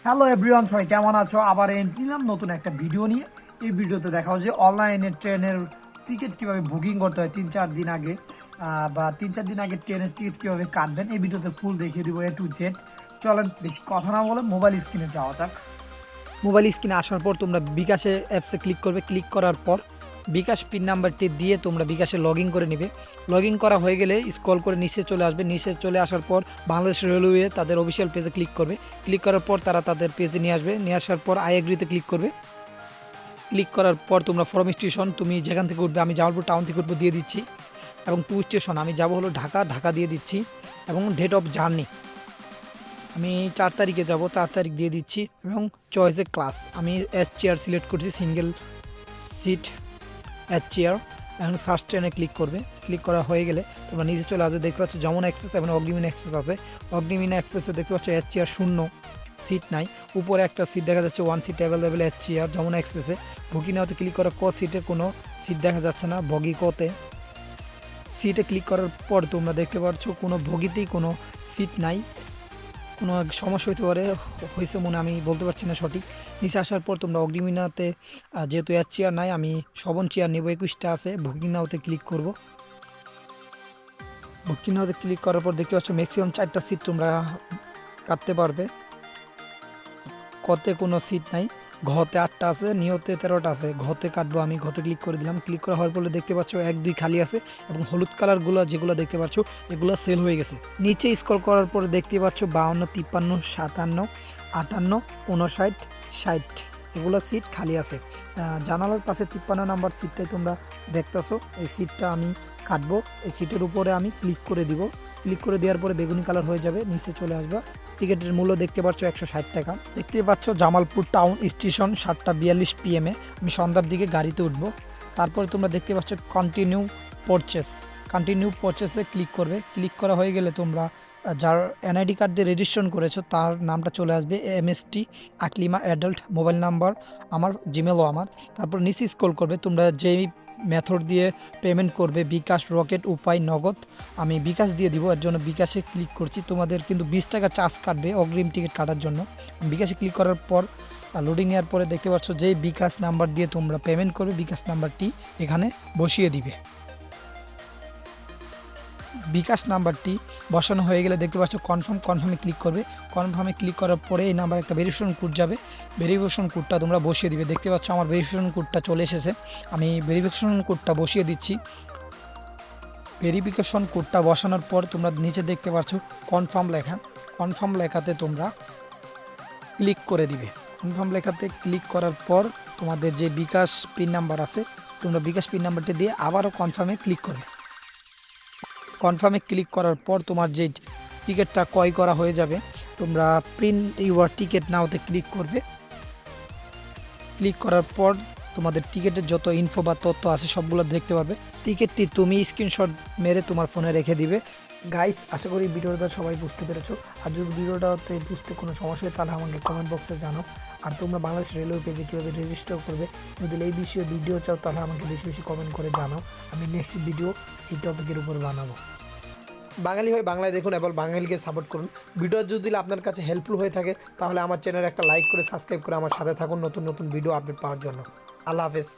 Hello everyone, সবাই কেমন আছো? আবার এন্ট্রি নিলাম নতুন একটা ভিডিও নিয়ে। এই ভিডিওতে দেখাও যে অনলাইনে ট্রেনের টিকিট কিভাবে বুকিং করতে হয় 3-4 দিন আগে, বা 3-4 দিন আগে ট্রেনের টিকিট কিভাবে কাটবেন এই ভিডিওতে ফুল দেখিয়ে দিব A to Z। চলেন বেশি কথা না বলে মোবাইল স্ক্রিনে যাওয়া যাক। মোবাইল স্ক্রিনে আসার পর তোমরা বিকাশে অ্যাপসে ক্লিক করবে। ক্লিক করার পর বিকাশ পিন নাম্বারটি দিয়ে তোমরা বিকাশে লগ ইন করে নেবে। লগ ইন করা হয়ে গেলে স্ক্রল করে নিচে চলে আসবে। নিচে চলে আসার পর বাংলাদেশ রেলওয়ে তাদের অফিসিয়াল পেজে ক্লিক করবে। ক্লিক করার পর তারা তাদের পেজে নিয়ে আসবে। নিয়ে আসার পর আই এগ্রিতে ক্লিক করবে। ক্লিক করার পর তোমরা ফ্রম স্টেশন তুমি যেখান থেকে উঠবে, আমি জামালপুর টাউন থেকে উঠবো দিয়ে দিচ্ছি, এবং টু স্টেশন আমি যাব হলো ঢাকা, ঢাকা দিয়ে দিচ্ছি, এবং ডেট অফ জার্নি আমি 4 তারিখে যাব, 4 তারিখ দিয়ে দিচ্ছি, এবং চয়েসে ক্লাস আমি এস চেয়ার সিলেক্ট করছি, সিঙ্গেল সিট এস চেয়ার। এখন ফার্স্ট ট্রেনে ক্লিক করবে। ক্লিক করা হয়ে গেলে তোমরা নিচে চলে আসবে। দেখতে পাচ্ছ যমুনা এক্সপ্রেস এবং অগ্নিমিনা এক্সপ্রেস আছে। অগ্নিমিনা এক্সপ্রেসে দেখতে পাচ্ছ এস চেয়ার শূন্য, সিট নাই। উপরে একটা সিট দেখা যাচ্ছে, one seat available S chair Jamuna এক্সপ্রেসে। ভুকি নাওতে ক্লিক করা ক সিটে কোনো সিট দেখা যাচ্ছে না। বগি কতে সিটে ক্লিক করার পর তোমরা দেখতে পাচ্ছ কোনো বগিতেই কোনো সিট নাই। কোনো সমস্যা হইতে পারে, হয়েছে মনে আমি বলতে পারছি না সঠিক। নিচে আসার পর তোমরা অগ্নিমিনাতে যেহেতু এক চেয়ার নাই, আমি 7 চেয়ার নেব, 21টা আছে। বুকিং নাওতে ক্লিক করব। বুকিং নাওতে ক্লিক করার পর দেখতে পাচ্ছ ম্যাক্সিমাম 4টা সিট তোমরা কাটতে পারবে। কতে কোনো সিট নাই। ঘতে 8টা আছে, নিয়তে 13টা আছে। ঘতে কাটবো আমি, ঘতে ক্লিক করে দিলাম। ক্লিক করা হওয়ার পরে দেখতে পাচ্ছ 1-2 খালি আছে, এবং হলুদ কালারগুলো যেগুলো দেখতে পাচ্ছ এগুলো সেল হয়ে গেছে। নিচে স্ক্রল করার পরে দেখতে পাচ্ছ 52, 53, 57, 58, 59, 60 এগুলো সিট খালি আছে। জানালার পাশে 53 নাম্বার সিটটাই তোমরা দেখতেছো, এই সিটটা আমি কাটবো। এই সিটের উপরে আমি ক্লিক করে দিব। ক্লিক করে দেওয়ার পরে বেগুনি কালার হয়ে যাবে, নিচে চলে আসবে। টিকিটের মূল্য দেখতে পাচ্ছ 160 টাকা। দেখতে পাচ্ছ জামালপুর টাউন স্টেশন 7:42 PM আমি সন্ধ্যার দিকে গাড়িতে উঠবো। তারপরে তোমরা দেখতে পাচ্ছ কন্টিনিউ পারচেস, কন্টিনিউ পারচেসে ক্লিক করবে। ক্লিক করা হয়ে গেলে তোমরা যার এনআইডি কার্ড দিয়ে রেজিস্ট্রেশন করেছো তার নামটা চলে আসবে, MST Aklima adult, mobile number আমার, জিমেলও আমার। তারপর নিচে স্ক্রল করবে, তোমরা যেই মেথড দিয়ে পেমেন্ট করবে, বিকাশ, রকেট, উপায়, নগদ, আমি বিকাশ দিয়ে দিব, এর জন্য বিকাশে ক্লিক করছি। তোমাদের কিন্তু 20 টাকা চার্জ কাটবে অগ্রিম টিকিট কাটার জন্য। বিকাশে ক্লিক করার পর লোডিং নেওয়ার পরে দেখতে পাচ্ছ যেই বিকাশ নাম্বার দিয়ে তোমরা পেমেন্ট করবে, বিকাশ নাম্বারটি এখানে বসিয়ে দিবে। বিকাশ নাম্বারটি বসানো হয়ে গেলে দেখতে পাচ্ছ কনফার্মে ক্লিক করবে। কনফার্মে ক্লিক করার পরে এই নাম্বার একটা ভেরিফিকেশন কোড যাবে, ভেরিফিকেশন কোডটা তোমরা বসিয়ে দিবে। দেখতে পাচ্ছ আমার ভেরিফিকেশন কোডটা চলে এসেছে, আমি ভেরিফিকেশন কোডটা বসিয়ে দিচ্ছি। ভেরিফিকেশন কোডটা বসানোর পর তোমরা নিচে দেখতে পাচ্ছ কনফার্ম লেখা, কনফার্ম লেখাতে তোমরা ক্লিক করে দিবে। কনফার্ম লেখাতে ক্লিক করার পর তোমাদের যে বিকাশ পিন নাম্বার আছে, তোমরা বিকাশ পিন নাম্বারটি দিয়ে আবারও কনফার্মে ক্লিক করবে। কনফার্মে ক্লিক করার পর তোমার যে টিকিটটা ক্রয় করা হয়ে যাবে, তোমরা প্রিন্ট ইউর টিকিট নাওতে ক্লিক করবে। ক্লিক করার পর তোমাদের টিকিটের যত ইনফো বা তথ্য আছে সবগুলো দেখতে পারবে। টিকিটটি তুমি স্ক্রিনশট মেরে তোমার ফোনে রেখে দিবে। গাইস, আশা করি ভিডিওটা সবাই বুঝতে পেরেছো। আর যদি ভিডিওটাতে বুঝতে কোনো সমস্যা হয় তাহলে আমাকে কমেন্ট বক্সে জানাও। আর তোমরা বাংলাদেশ রেলওয়ে পেজে কীভাবে রেজিস্টার করবে, যদি এই বিষয়ে ভিডিও চাও তাহলে আমাকে বেশি বেশি কমেন্ট করে জানাও। আমি নেক্সট ভিডিও এই টপিকের উপর বানাবো। বাঙালি হয়ে বাংলায় দেখুন এবং বাঙালিকে সাপোর্ট করুন। ভিডিও যদি আপনার কাছে হেল্পফুল হয়ে থাকে তাহলে আমার চ্যানেলে একটা লাইক করে সাবস্ক্রাইব করে আমার সাথে থাকুন নতুন নতুন ভিডিও আপডেট পাওয়ার জন্য। আল্লাহ হাফেজ।